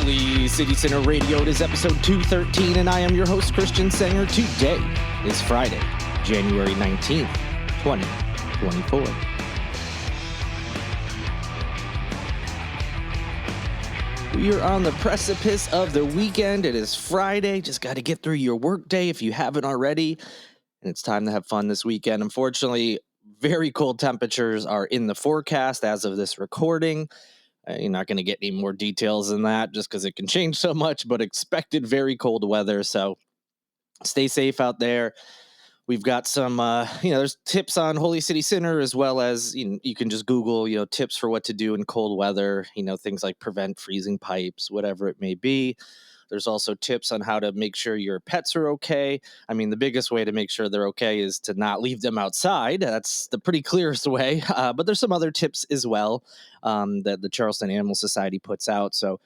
Holy City Center Radio. It is episode 213, and I am your host, Christian Sanger. Today is Friday, January 19th, 2024. We are on the precipice of the weekend. It is Friday. Just got to get through your workday if you haven't already. And it's time to have fun this weekend. Unfortunately, very cold temperatures are in the forecast as of this recording. You're not going to get any more details than that just because it can change so much, but expected very cold weather. So stay safe out there. We've got some, there's tips on Holy City Center, as well as you can just Google, tips for what to do in cold weather, things like prevent freezing pipes, whatever it may be. There's also tips on how to make sure your pets are okay. I mean, the biggest way to make sure they're okay is to not leave them outside. That's the pretty clearest way. But there's some other tips as well that the Charleston Animal Society puts out. So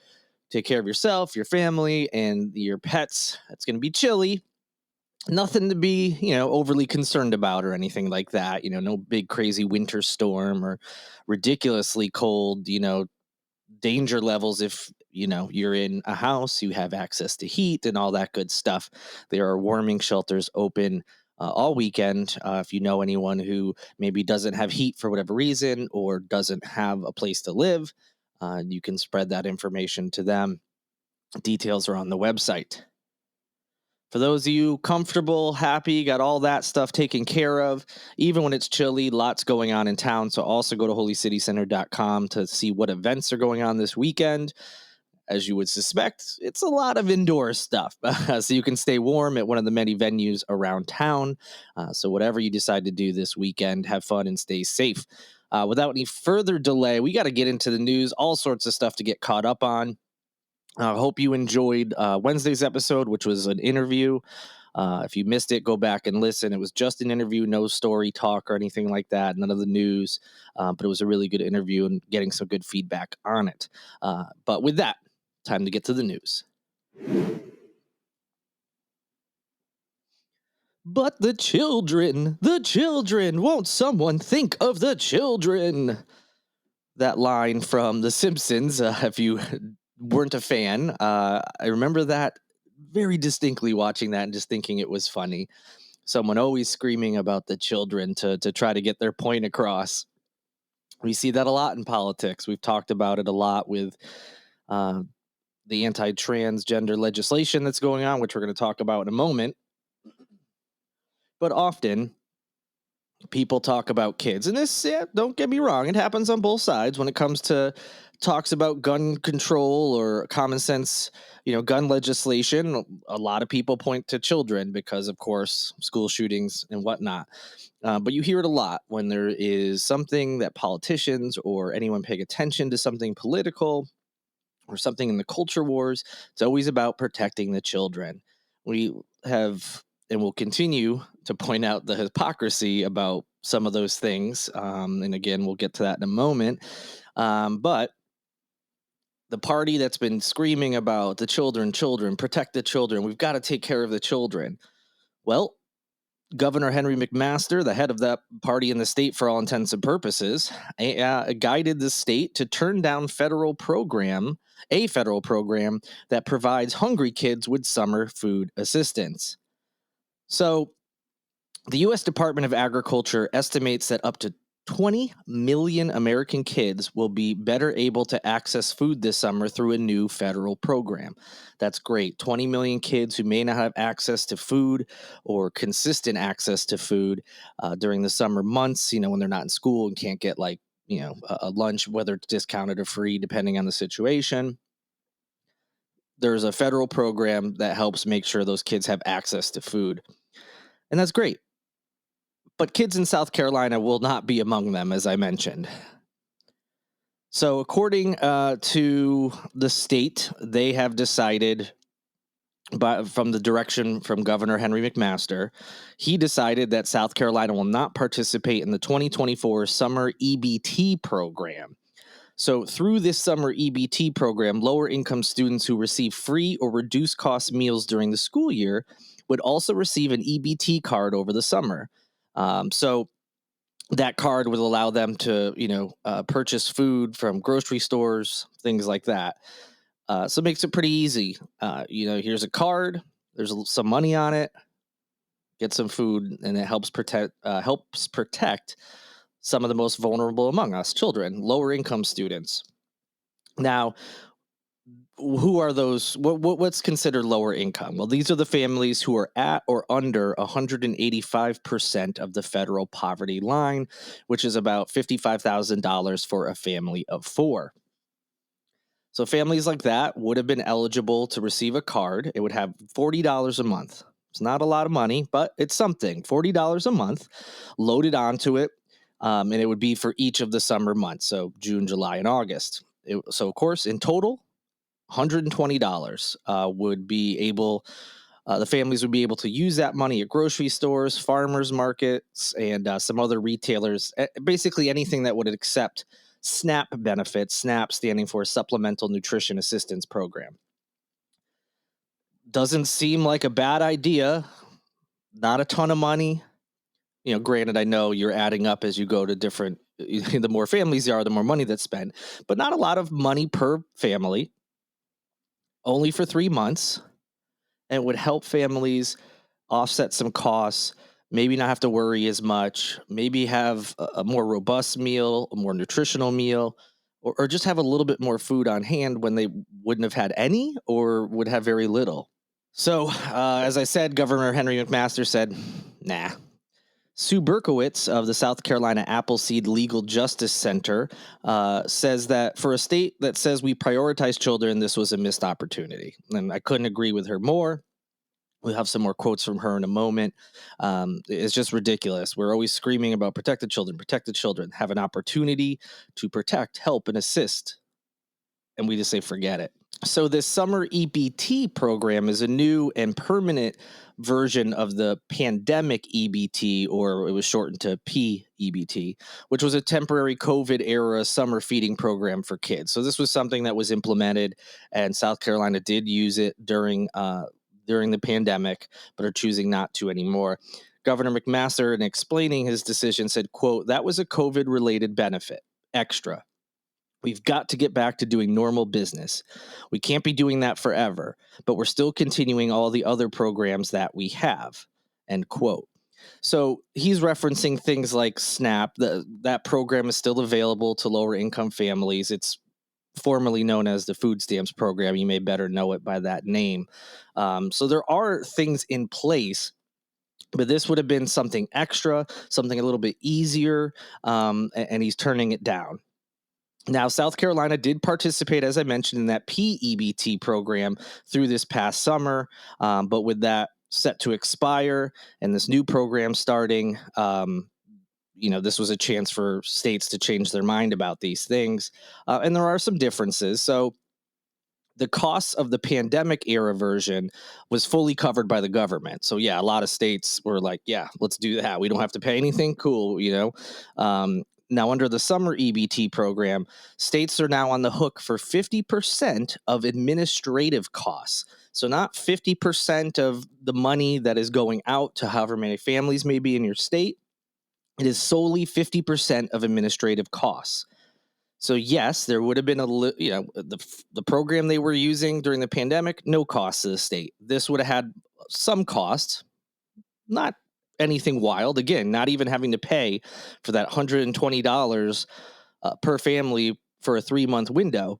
take care of yourself, your family, and your pets. It's going to be chilly. Nothing to be, overly concerned about or anything like that. No big crazy winter storm or ridiculously cold, danger levels if you're in a house, you have access to heat and all that good stuff. There are warming shelters open all weekend. If you know anyone who maybe doesn't have heat for whatever reason or doesn't have a place to live, you can spread that information to them. Details are on the website. For those of you comfortable, happy, got all that stuff taken care of, even when it's chilly, lots going on in town. So also go to holycitycenter.com to see what events are going on this weekend. As you would suspect, it's a lot of indoor stuff. So you can stay warm at one of the many venues around town. So whatever you decide to do this weekend, have fun and stay safe. Without any further delay, we got to get into the news, all sorts of stuff to get caught up on. I hope you enjoyed Wednesday's episode, which was an interview. If you missed it, go back and listen. It was just an interview, no story talk or anything like that, none of the news. But it was a really good interview and getting some good feedback on it. But with that, time to get to the news. But the children, won't someone think of the children? That line from The Simpsons, if you weren't a fan, I remember that very distinctly, watching that and just thinking it was funny. Someone always screaming about the children to try to get their point across. We see that a lot in politics. We've talked about it a lot with the anti-transgender legislation that's going on, which we're going to talk about in a moment. But often people talk about kids, and this, don't get me wrong, it happens on both sides when it comes to talks about gun control or common sense, gun legislation. A lot of people point to children because, of course, school shootings and whatnot. But you hear it a lot when there is something that politicians or anyone paying attention to something political or something in the culture wars. It's always about protecting the children. We have and will continue to point out the hypocrisy about some of those things. And again, we'll get to that in a moment. But the party that's been screaming about the children, protect the children, we've got to take care of the children. Well, Governor Henry McMaster, the head of that party in the state for all intents and purposes, guided the state to turn down a federal program that provides hungry kids with summer food assistance. So the U.S. Department of Agriculture estimates that up to 20 million American kids will be better able to access food this summer through a new federal program. That's great. 20 million kids who may not have access to food or consistent access to food during the summer months, when they're not in school and can't get a lunch, whether it's discounted or free, depending on the situation. There's a federal program that helps make sure those kids have access to food. And that's great. But kids in South Carolina will not be among them, as I mentioned. So according to the state, they have decided, from the direction from Governor Henry McMaster, he decided that South Carolina will not participate in the 2024 summer EBT program. So through this summer EBT program, lower income students who receive free or reduced cost meals during the school year would also receive an EBT card over the summer. So that card would allow them to, purchase food from grocery stores, things like that. So it makes it pretty easy. Here's a card. There's some money on it. Get some food, and it helps protect some of the most vulnerable among us, children, lower income students. Now, who are those? What's considered lower income? Well, these are the families who are at or under 185% of the federal poverty line, which is about $55,000 for a family of four. So families like that would have been eligible to receive a card. It would have $40 a month. It's not a lot of money, but it's something. $40 a month loaded onto it, and it would be for each of the summer months, so June, July, and August. So, of course, in total, $120 would be able. The families would be able to use that money at grocery stores, farmers markets, and some other retailers. Basically, anything that would accept SNAP benefits. SNAP standing for Supplemental Nutrition Assistance Program. Doesn't seem like a bad idea. Not a ton of money. Granted, I know you're adding up as you go to different. The more families there are, the more money that's spent. But not a lot of money per family. Only for 3 months. And would help families offset some costs, maybe not have to worry as much, maybe have a more robust meal, a more nutritional meal, or just have a little bit more food on hand when they wouldn't have had any or would have very little. So, as I said, Governor Henry McMaster said, nah. Sue Berkowitz of the South Carolina Appleseed Legal Justice Center says that for a state that says we prioritize children, this was a missed opportunity. And I couldn't agree with her more. We'll have some more quotes from her in a moment. It's just ridiculous. We're always screaming about protect the children, have an opportunity to protect, help, and assist. And we just say, forget it. So this summer EBT program is a new and permanent version of the pandemic EBT, or it was shortened to PEBT, which was a temporary COVID era summer feeding program for kids. So this was something that was implemented, and South Carolina did use it during the pandemic, but are choosing not to anymore. Governor McMaster, in explaining his decision, said, quote, "That was a COVID-related benefit, extra. We've got to get back to doing normal business. We can't be doing that forever, but we're still continuing all the other programs that we have," end quote. So he's referencing things like SNAP. That program is still available to lower income families. It's formerly known as the food stamps program. You may better know it by that name. So there are things in place, but this would have been something extra, something a little bit easier, and he's turning it down. Now, South Carolina did participate, as I mentioned, in that PEBT program through this past summer, but with that set to expire and this new program starting, this was a chance for states to change their mind about these things. And there are some differences. So the costs of the pandemic era version was fully covered by the government. So yeah, a lot of states were like, yeah, let's do that. We don't have to pay anything. Cool. Now, under the summer EBT program, states are now on the hook for 50% of administrative costs. So not 50% of the money that is going out to however many families may be in your state. It is solely 50% of administrative costs. So yes, there would have been the program they were using during the pandemic, no cost to the state. This would have had some cost, not anything wild. Again, not even having to pay for that $120 per family for a 3-month window.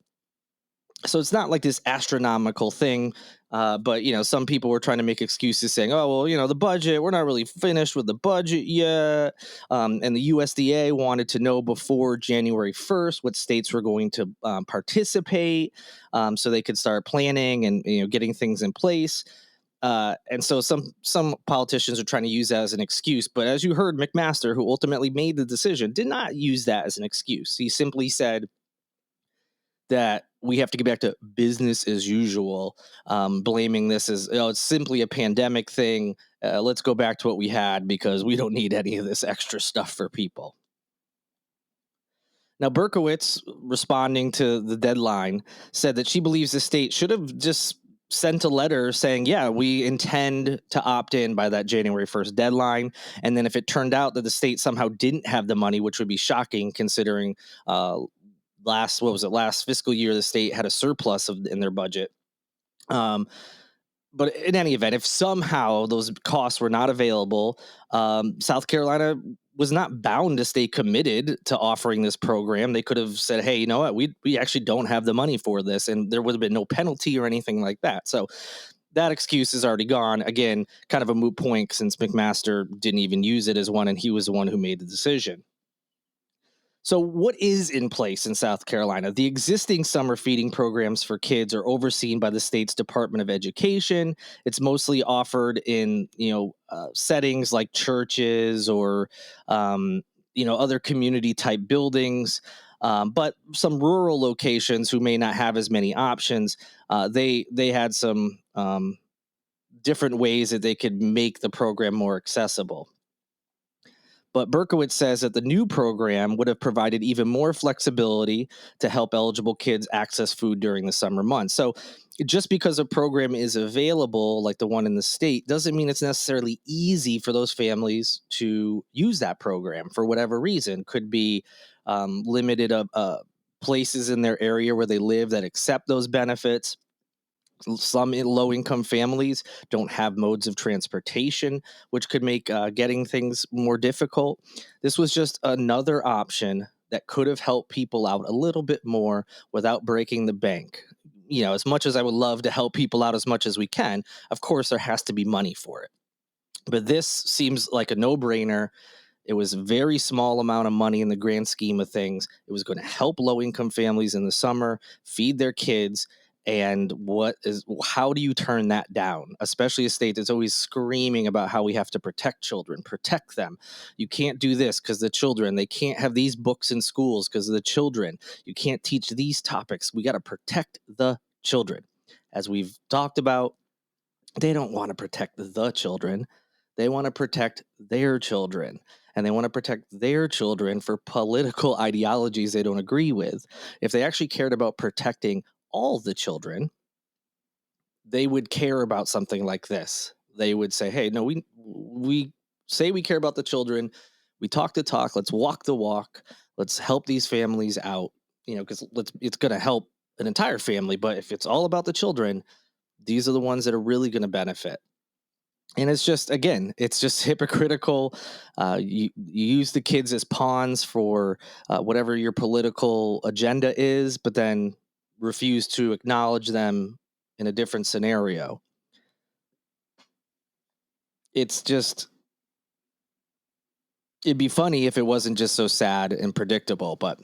So it's not like this astronomical thing, but some people were trying to make excuses saying, "Oh, well, the budget, we're not really finished with the budget yet," and the USDA wanted to know before January 1st what states were going to participate, so they could start planning and getting things in place. And so some politicians are trying to use that as an excuse, but as you heard, McMaster, who ultimately made the decision, did not use that as an excuse. He simply said that we have to get back to business as usual, blaming this as, it's simply a pandemic thing. Let's go back to what we had because we don't need any of this extra stuff for people. Now, Berkowitz, responding to the deadline, said that she believes the state should have just sent a letter saying, yeah, we intend to opt in by that January 1st deadline. And then if it turned out that the state somehow didn't have the money, which would be shocking considering last fiscal year, the state had a surplus in their budget. But in any event, if somehow those costs were not available, South Carolina was not bound to stay committed to offering this program. They could have said, "Hey, you know what? We actually don't have the money for this," and there would have been no penalty or anything like that. So that excuse is already gone. Again, kind of a moot point since McMaster didn't even use it as one, and he was the one who made the decision. So, what is in place in South Carolina? The existing summer feeding programs for kids are overseen by the state's Department of Education. It's mostly offered in settings like churches or other community type buildings. But some rural locations who may not have as many options, they had some different ways that they could make the program more accessible. But Berkowitz says that the new program would have provided even more flexibility to help eligible kids access food during the summer months. So just because a program is available, like the one in the state, doesn't mean it's necessarily easy for those families to use that program for whatever reason. Could be limited places in their area where they live that accept those benefits. Some low-income families don't have modes of transportation, which could make getting things more difficult. This was just another option that could have helped people out a little bit more without breaking the bank. As much as I would love to help people out as much as we can, of course, there has to be money for it. But this seems like a no-brainer. It was a very small amount of money in the grand scheme of things. It was going to help low-income families in the summer feed their kids. And how do you turn that down? Especially a state that's always screaming about how we have to protect children, protect them. You can't do this because the children, they can't have these books in schools because of the children. You can't teach these topics. We got to protect the children. As we've talked about, they don't want to protect the children. They want to protect their children. And they want to protect their children for political ideologies they don't agree with. If they actually cared about protecting all the children, they would care about something like this. They would say, "Hey, no, we say we care about the children. We talk the talk. Let's walk the walk. Let's help these families out. Because it's going to help an entire family. But if it's all about the children, these are the ones that are really going to benefit." And it's just, again, it's just hypocritical. You use the kids as pawns for whatever your political agenda is, but then refuse to acknowledge them in a different scenario. It's just, it'd be funny if it wasn't just so sad and predictable, but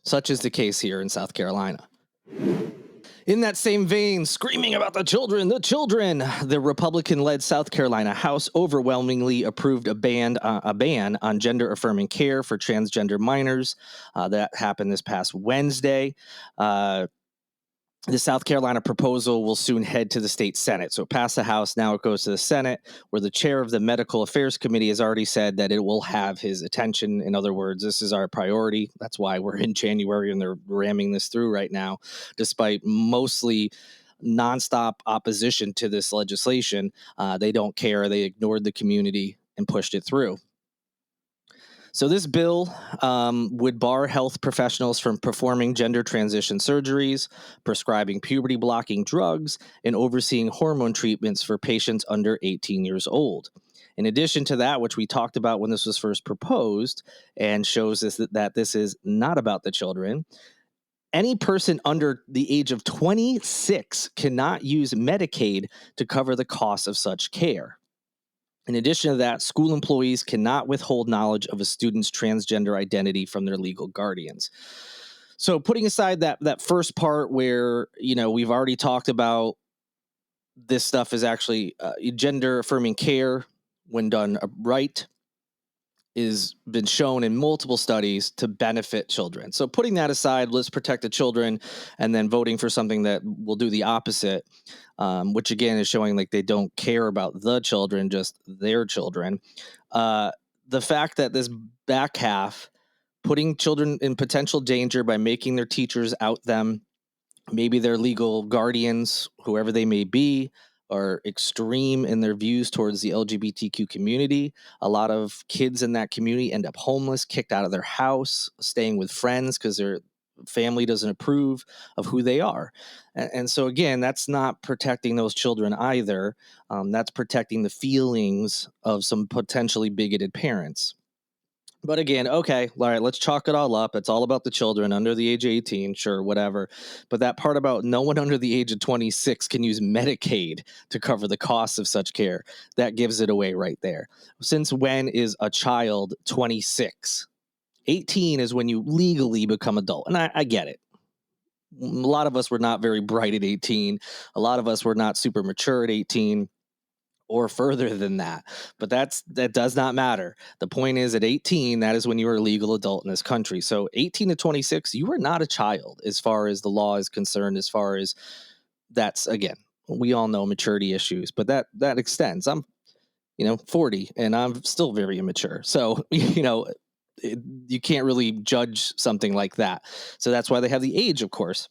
such is the case here in South Carolina. In that same vein, screaming about the children, the Republican-led South Carolina House overwhelmingly approved a ban on gender-affirming care for transgender minors. That happened this past Wednesday. The South Carolina proposal will soon head to the state Senate. So it passed the House. Now it goes to the Senate, where the chair of the Medical Affairs Committee has already said that it will have his attention. In other words, this is our priority. That's why we're in January and they're ramming this through right now, despite mostly nonstop opposition to this legislation. They don't care. They ignored the community and pushed it through. So this bill would bar health professionals from performing gender transition surgeries, prescribing puberty-blocking drugs, and overseeing hormone treatments for patients under 18 years old. In addition to that, which we talked about when this was first proposed, and shows us that this is not about the children, any person under the age of 26 cannot use Medicaid to cover the cost of such care. In addition to that, school employees cannot withhold knowledge of a student's transgender identity from their legal guardians. So putting aside that first part where, we've already talked about this stuff is actually gender affirming care when done right is been shown in multiple studies to benefit children. So putting that aside, let's protect the children, and then voting for something that will do the opposite, which again is showing like they don't care about the children, just their children. The fact that this back half, putting children in potential danger by making their teachers out them, maybe their legal guardians, whoever they may be, are extreme in their views towards the LGBTQ community. A lot of kids in that community end up homeless, kicked out of their house, staying with friends because they're family doesn't approve of who they are. And so, again, that's not protecting those children either. That's protecting the feelings of some potentially bigoted parents. But again, okay, all right, let's chalk it all up. It's all about the children under the age of 18, sure, whatever. But that part about no one under the age of 26 can use Medicaid to cover the costs of such care, that gives it away right there. Since when is a child 26? 18 is when you legally become adult. And I get it. A lot of us were not very bright at 18. A lot of us were not super mature at 18 or further than that. But that does not matter. The point is, at 18, that is when you are a legal adult in this country. So 18 to 26, you are not a child as far as the law is concerned, as far as that's, again, we all know maturity issues, but that extends. I'm 40 and I'm still very immature. So, you can't really judge something like that. So that's why they have the age, of course.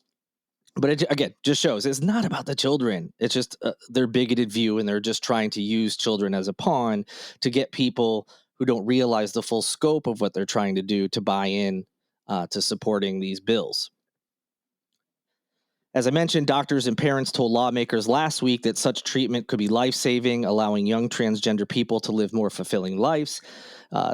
But it, again, just shows it's not about the children. It's just their bigoted view, and they're just trying to use children as a pawn to get people who don't realize the full scope of what they're trying to do to buy in to supporting these bills. As I mentioned, doctors and parents told lawmakers last week that such treatment could be life-saving, allowing young transgender people to live more fulfilling lives.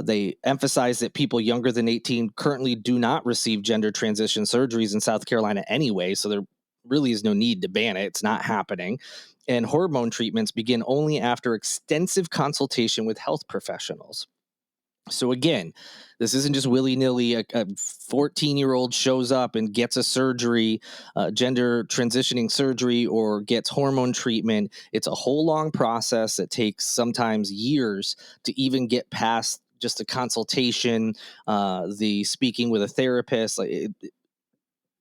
They emphasize that people younger than 18 currently do not receive gender transition surgeries in South Carolina anyway, so there really is no need to ban it. It's not happening. And hormone treatments begin only after extensive consultation with health professionals. So again, this isn't just willy-nilly. A 14-year-old shows up and gets a surgery, gender transitioning surgery, or gets hormone treatment. It's a whole long process that takes sometimes years to even get past just a consultation, the speaking with a therapist.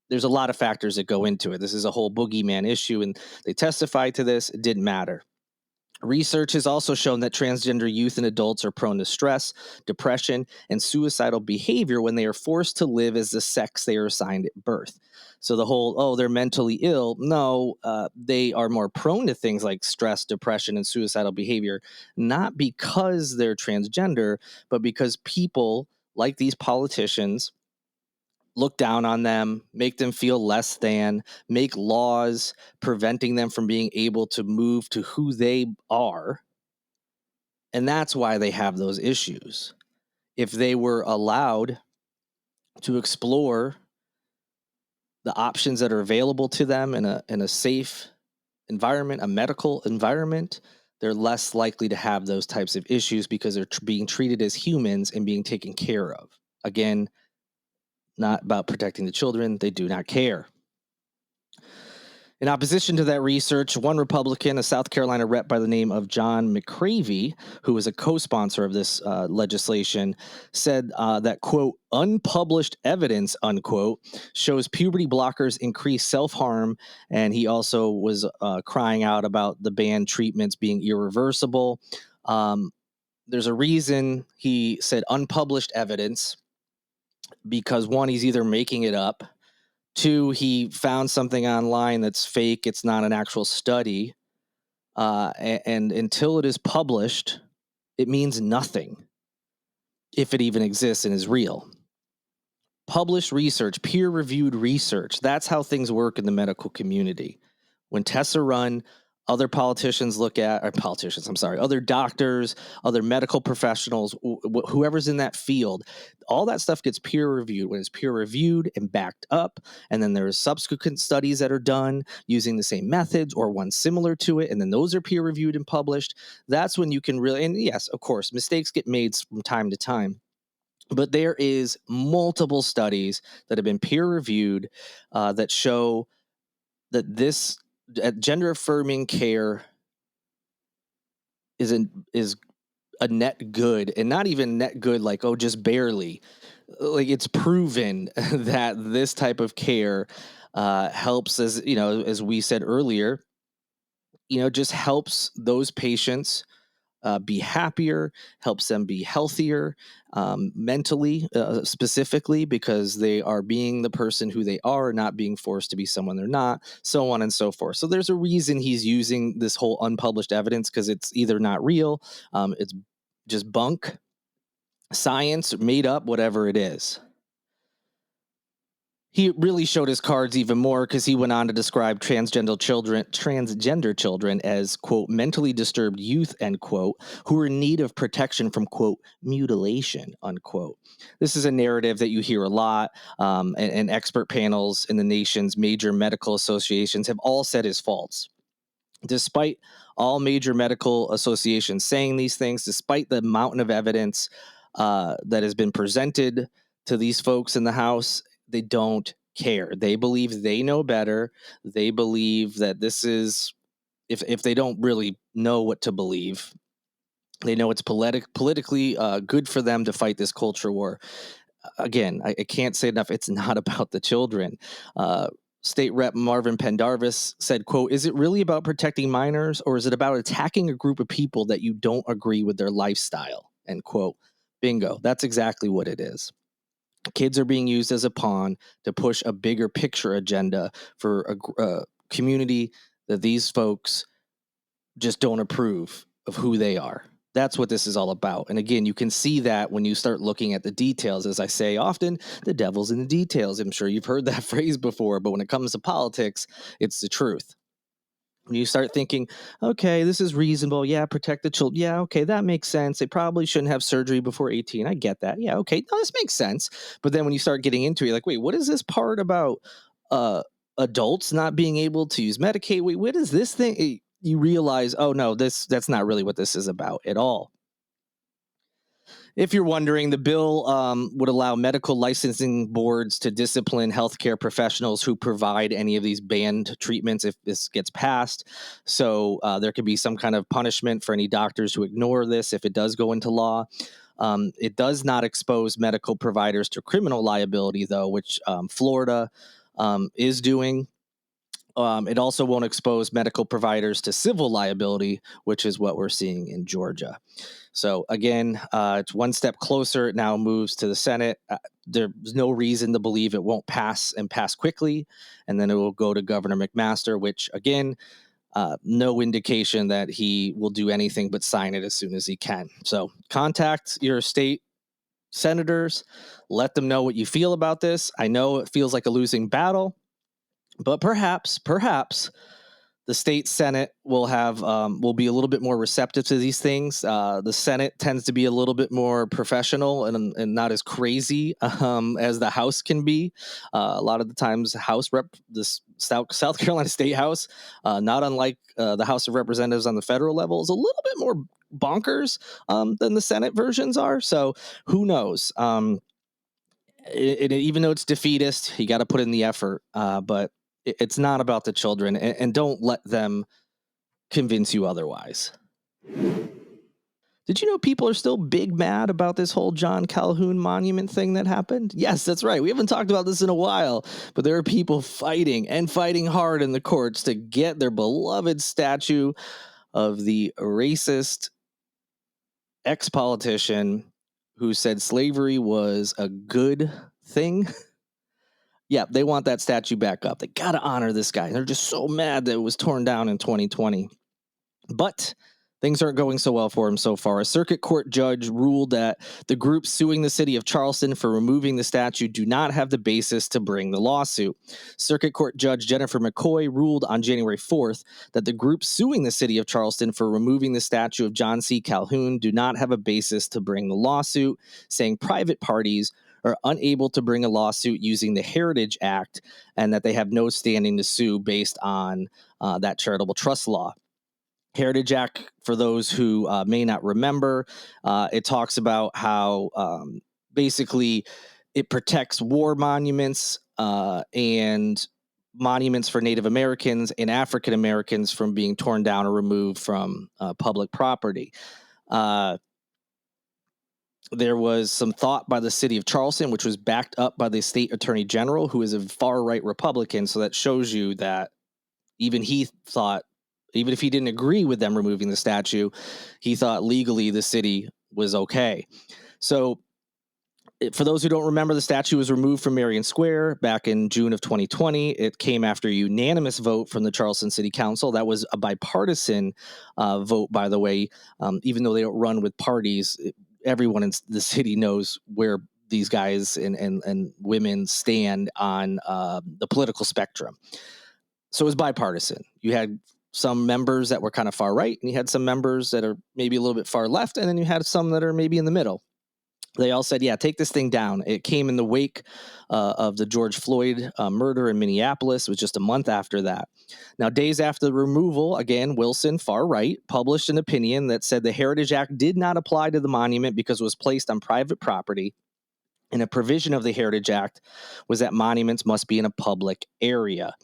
There's a lot of factors that go into it. This is a whole boogeyman issue, and they testified to this. It didn't matter. Research has also shown that transgender youth and adults are prone to stress, depression, and suicidal behavior when they are forced to live as the sex they are assigned at birth. So the whole, oh, they're mentally ill. No, they are more prone to things like stress, depression, and suicidal behavior, not because they're transgender, but because people like these politicians look down on them, make them feel less than, make laws preventing them from being able to move to who they are. And that's why they have those issues. If they were allowed to explore the options that are available to them in a safe environment, a medical environment, they're less likely to have those types of issues because they're being treated as humans and being taken care of. Again, not about protecting the children. They do not care. In opposition to that research, one Republican, a South Carolina rep by the name of John McCravey, who was a co-sponsor of this legislation, said that, quote, unpublished evidence, unquote, shows puberty blockers increase self-harm. And he also was crying out about the banned treatments being irreversible. There's a reason he said unpublished evidence, because one, he's either making it up. Two, he found something online that's fake. It's not an actual study. And until it is published, it means nothing, if it even exists and is real. Published research, peer-reviewed research, that's how things work in the medical community. When tests are run, other other doctors, other medical professionals, whoever's in that field, all that stuff gets peer-reviewed. When it's peer-reviewed and backed up, and then there's subsequent studies that are done using the same methods or one similar to it, and then those are peer-reviewed and published, that's when you can really, and yes, of course, mistakes get made from time to time. But there is multiple studies that have been peer-reviewed that show that this gender-affirming care is a net good, and not even net good like, oh, just barely. Like, it's proven that this type of care helps, as we said earlier, just helps those patients be happier, helps them be healthier mentally, specifically, because they are being the person who they are, not being forced to be someone they're not, so on and so forth. So there's a reason he's using this whole unpublished evidence, because it's either not real, it's just bunk, science, made up, whatever it is. He really showed his cards even more because he went on to describe transgender children as, quote, mentally disturbed youth, end quote, who are in need of protection from, quote, mutilation, unquote. This is a narrative that you hear a lot, and expert panels in the nation's major medical associations have all said is false. Despite all major medical associations saying these things, despite the mountain of evidence that has been presented to these folks in the House, they don't care. They believe they know better. They believe that this is, if they don't really know what to believe, they know it's politically good for them to fight this culture war. Again, I can't say enough. It's not about the children. State Rep Marvin Pendarvis said, quote, "Is it really about protecting minors, or is it about attacking a group of people that you don't agree with their lifestyle?" End quote. Bingo. That's exactly what it is. Kids are being used as a pawn to push a bigger picture agenda for a community that these folks just don't approve of who they are. That's what this is all about. And again, you can see that when you start looking at the details. As I say often, the devil's in the details. I'm sure you've heard that phrase before, but when it comes to politics, it's the truth. When you start thinking, okay, this is reasonable. Yeah, protect the children. Yeah, okay, that makes sense. They probably shouldn't have surgery before 18. I get that. Yeah, okay, no, this makes sense. But then when you start getting into it, you're like, wait, what is this part about adults not being able to use Medicaid? Wait, what is this thing? You realize, oh no, that's not really what this is about at all. If you're wondering, the bill would allow medical licensing boards to discipline healthcare professionals who provide any of these banned treatments if this gets passed. So there could be some kind of punishment for any doctors who ignore this if it does go into law. It does not expose medical providers to criminal liability, though, which Florida is doing. It also won't expose medical providers to civil liability, which is what we're seeing in Georgia. So again, it's one step closer. It now moves to the Senate. There's no reason to believe it won't pass and pass quickly. And then it will go to Governor McMaster, which again, no indication that he will do anything but sign it as soon as he can. So contact your state senators. Let them know what you feel about this. I know it feels like a losing battle, but perhaps the state Senate will be a little bit more receptive to these things. The Senate tends to be a little bit more professional and not as crazy as the House can be. A lot of the times, the South Carolina State House, not unlike the House of Representatives on the federal level, is a little bit more bonkers than the Senate versions are. So who knows? Even though it's defeatist, you got to put in the effort. But it's not about the children, and don't let them convince you otherwise. Did you know people are still big mad about this whole John Calhoun monument thing that happened? Yes, that's right. We haven't talked about this in a while, but there are people fighting hard in the courts to get their beloved statue of the racist ex-politician who said slavery was a good thing. Yeah, they want that statue back up. They got to honor this guy. They're just so mad that it was torn down in 2020. But things aren't going so well for him so far. A circuit court judge ruled that the groups suing the city of Charleston for removing the statue do not have the basis to bring the lawsuit. Circuit Court Judge Jennifer McCoy ruled on January 4th that the groups suing the city of Charleston for removing the statue of John C. Calhoun do not have a basis to bring the lawsuit, saying private parties are unable to bring a lawsuit using the Heritage Act and that they have no standing to sue based on that charitable trust law. Heritage Act, for those who may not remember, it talks about how basically it protects war monuments and monuments for Native Americans and African Americans from being torn down or removed from public property. There was some thought by the city of Charleston, which was backed up by the state attorney general, who is a far-right Republican. So that shows you that even he thought, even if he didn't agree with them removing the statue, he thought legally the city was okay. So for those who don't remember, the statue was removed from Marion Square back in June of 2020. It came after a unanimous vote from the Charleston City Council. That was a bipartisan vote, by the way. Even though they don't run with parties, everyone in the city knows where these guys and women stand on the political spectrum. So it was bipartisan. You had some members that were kind of far right, and you had some members that are maybe a little bit far left, and then you had some that are maybe in the middle. They all said, yeah, take this thing down. It came in the wake of the George Floyd murder in Minneapolis. It was just a month after that. Now, days after the removal, again, Wilson, far right, published an opinion that said the Heritage Act did not apply to the monument because it was placed on private property. And a provision of the Heritage Act was that monuments must be in a public area.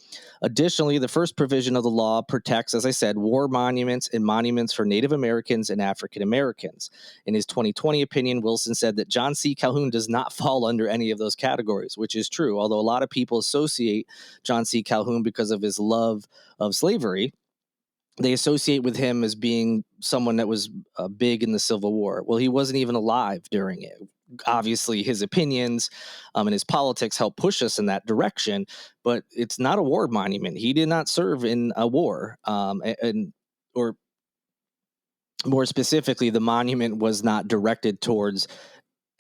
Additionally, the first provision of the law protects, as I said, war monuments and monuments for Native Americans and African Americans. In his 2020 opinion, Wilson said that John C. Calhoun does not fall under any of those categories, which is true. Although a lot of people associate John C. Calhoun because of his love of slavery, they associate with him as being someone that was big in the Civil War. Well, he wasn't even alive during it. Obviously, his opinions and his politics help push us in that direction, but it's not a war monument. He did not serve in a war, or more specifically, the monument was not directed towards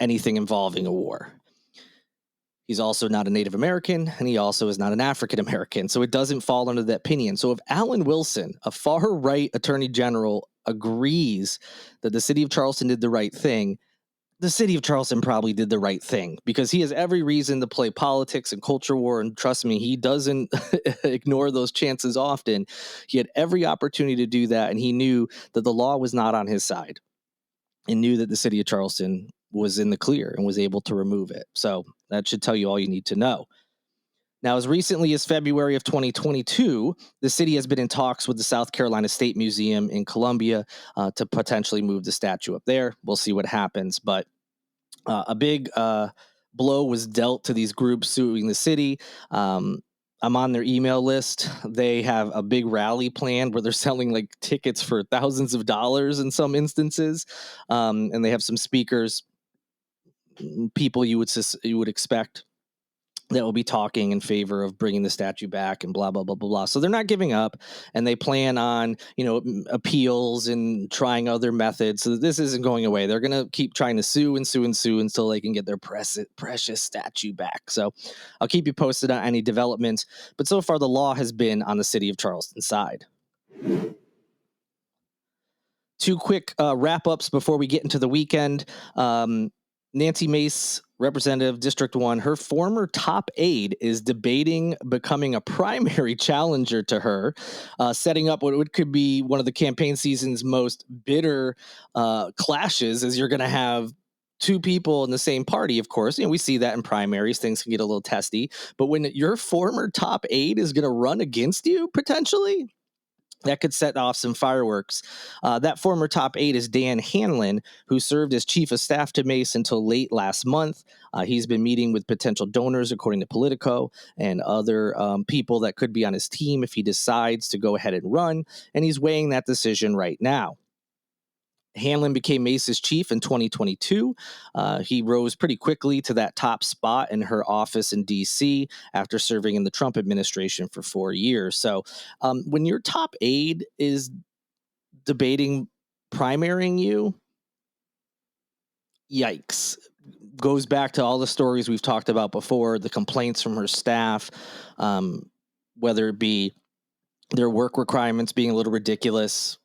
anything involving a war. He's also not a Native American, and he also is not an African American, so it doesn't fall under that opinion. So if Alan Wilson, a far-right attorney general, agrees that the city of Charleston did the right thing, the city of Charleston probably did the right thing, because he has every reason to play politics and culture war, and trust me, he doesn't ignore those chances often. He had every opportunity to do that, and he knew that the law was not on his side, and knew that the city of Charleston was in the clear and was able to remove it. So that should tell you all you need to know. Now, as recently as February of 2022, the city has been in talks with the South Carolina State Museum in Columbia to potentially move the statue up there. We'll see what happens, but a big blow was dealt to these groups suing the city. I'm on their email list. They have a big rally planned where they're selling like tickets for thousands of dollars in some instances, and they have some speakers, people you would expect, that will be talking in favor of bringing the statue back and blah, blah, blah, blah, blah. So they're not giving up, and they plan on, appeals and trying other methods. So this isn't going away. They're going to keep trying to sue until they can get their precious statue back. So I'll keep you posted on any developments. But so far, the law has been on the city of Charleston side. Two quick wrap-ups before we get into the weekend. Nancy Mace, Representative District 1, her former top aide is debating becoming a primary challenger to her, setting up what could be one of the campaign season's most bitter clashes, as you're going to have two people in the same party, of course. We see that in primaries. Things can get a little testy. But when your former top aide is going to run against you, potentially, that could set off some fireworks. That former top aide is Dan Hanlon, who served as chief of staff to Mace until late last month. He's been meeting with potential donors, according to Politico, and other people that could be on his team if he decides to go ahead and run, and he's weighing that decision right now. Hanlon became Mace's chief in 2022. He rose pretty quickly to that top spot in her office in D.C. after serving in the Trump administration for 4 years. So when your top aide is debating primarying you, yikes. Goes back to all the stories we've talked about before, the complaints from her staff, whether it be their work requirements being a little ridiculous,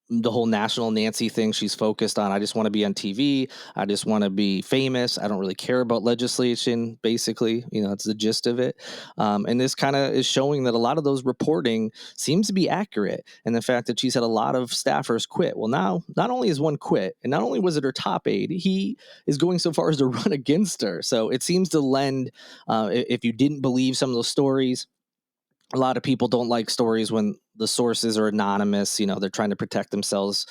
the whole national Nancy thing she's focused on. I just want to be on TV. I just want to be famous. I don't really care about legislation, basically. That's the gist of it. And this kind of is showing that a lot of those reporting seems to be accurate. And the fact that she's had a lot of staffers quit. Well, now, not only is one quit, and not only was it her top aide, he is going so far as to run against her. So it seems to lend, if you didn't believe some of those stories, a lot of people don't like stories when the sources are anonymous. They're trying to protect themselves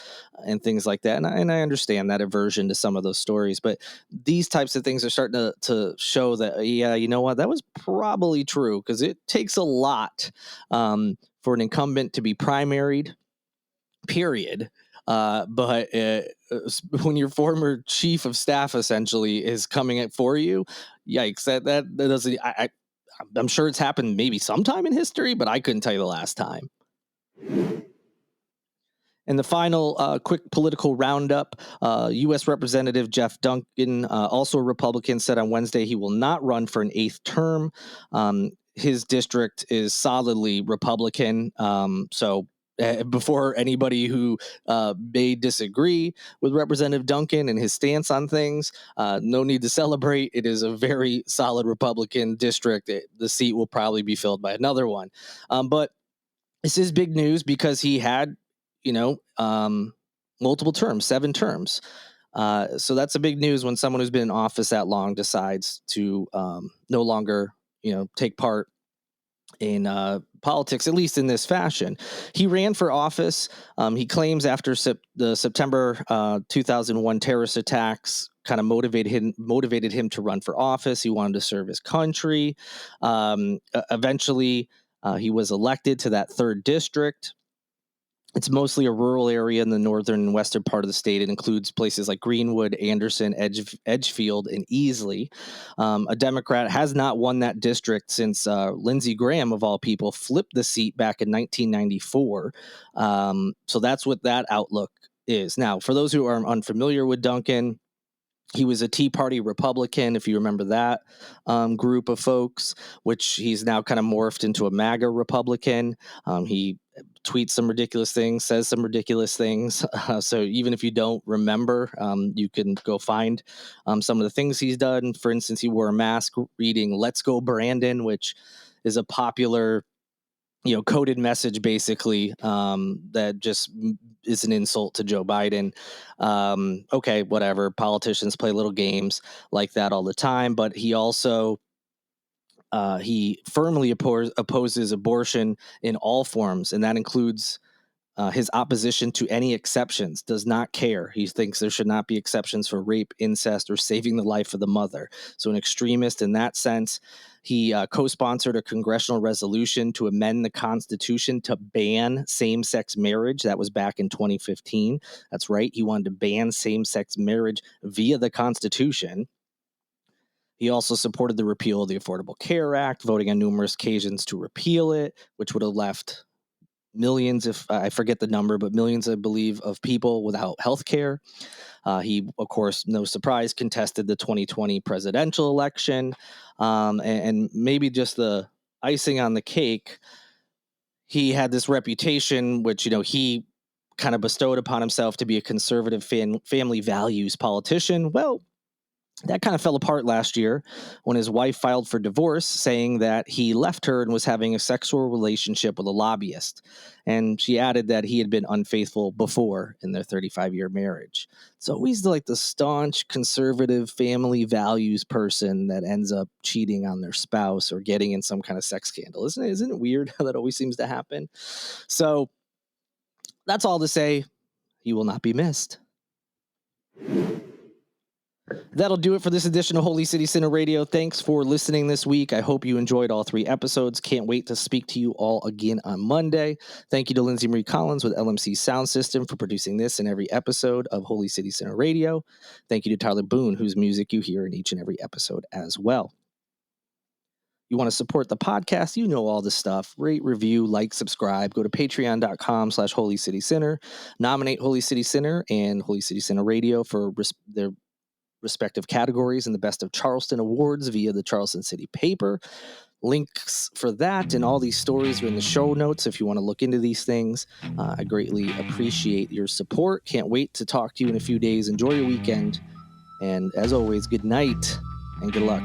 and things like that. And I understand that aversion to some of those stories. But these types of things are starting to show that, yeah, you know what? That was probably true, because it takes a lot for an incumbent to be primaried, period. But when your former chief of staff essentially is coming at for you, yikes, that doesn't... I'm sure it's happened maybe sometime in history, but I couldn't tell you the last time. And the final quick political roundup, U.S. Representative Jeff Duncan, also a Republican, said on Wednesday he will not run for an 8th term. His district is solidly Republican. So before anybody who may disagree with Representative Duncan and his stance on things, no need to celebrate. It is a very solid Republican district. The seat will probably be filled by another one. But this is big news because he had, multiple terms, 7 terms. So that's a big news when someone who's been in office that long decides to no longer, take part in politics, at least in this fashion. He ran for office. He claims after the September 2001 terrorist attacks kind of motivated him to run for office. He wanted to serve his country. Eventually, he was elected to that 3rd district. It's mostly a rural area in the northern and western part of the state. It includes places like Greenwood, Anderson, Edgefield, and Easley. A Democrat has not won that district since Lindsey Graham, of all people, flipped the seat back in 1994. So that's what that outlook is. Now, for those who are unfamiliar with Duncan, he was a Tea Party Republican, if you remember that group of folks, which he's now kind of morphed into a MAGA Republican. He tweets some ridiculous things, says some ridiculous things. So even if you don't remember, you can go find some of the things he's done. For instance, he wore a mask reading "Let's Go Brandon," which is a popular coded message basically that just is an insult to Joe Biden. Okay, whatever. Politicians play little games like that all the time, but he also he firmly opposes abortion in all forms, and that includes his opposition to any exceptions. Does not care. He thinks there should not be exceptions for rape, incest, or saving the life of the mother. So an extremist in that sense. He co-sponsored a congressional resolution to amend the Constitution to ban same-sex marriage. That was back in 2015. That's right. He wanted to ban same-sex marriage via the Constitution. He also supported the repeal of the Affordable Care Act, voting on numerous occasions to repeal it, which would have left millions, if I forget the number, but millions, I believe, of people without health care. He, of course, no surprise, contested the 2020 presidential election. And maybe just the icing on the cake, he had this reputation, which, he kind of bestowed upon himself to be a conservative family values politician. Well, that kind of fell apart last year when his wife filed for divorce, saying that he left her and was having a sexual relationship with a lobbyist. And she added that he had been unfaithful before in their 35-year marriage. It's always like the staunch conservative family values person that ends up cheating on their spouse or getting in some kind of sex scandal. Isn't it weird how that always seems to happen? So that's all to say, he will not be missed. That'll do it for this edition of Holy City Center Radio. Thanks for listening this week. I hope you enjoyed all 3 episodes. Can't wait to speak to you all again on Monday. Thank you to Lindsay Marie Collins with LMC Soundsystem for producing this and every episode of Holy City Center Radio. Thank you to Tyler Boone, whose music you hear in each and every episode as well. You want to support the podcast, you know all the stuff. Rate, review, like, subscribe. Go to patreon.com/Holy City Center. Nominate Holy City Center and Holy City Center Radio for their respective categories in the Best of Charleston Awards via the Charleston City paper. Links for that and all these stories are in the show notes if you want to look into these things. I greatly appreciate your support. Can't wait to talk to you in a few days. Enjoy your weekend. And as always, good night and good luck.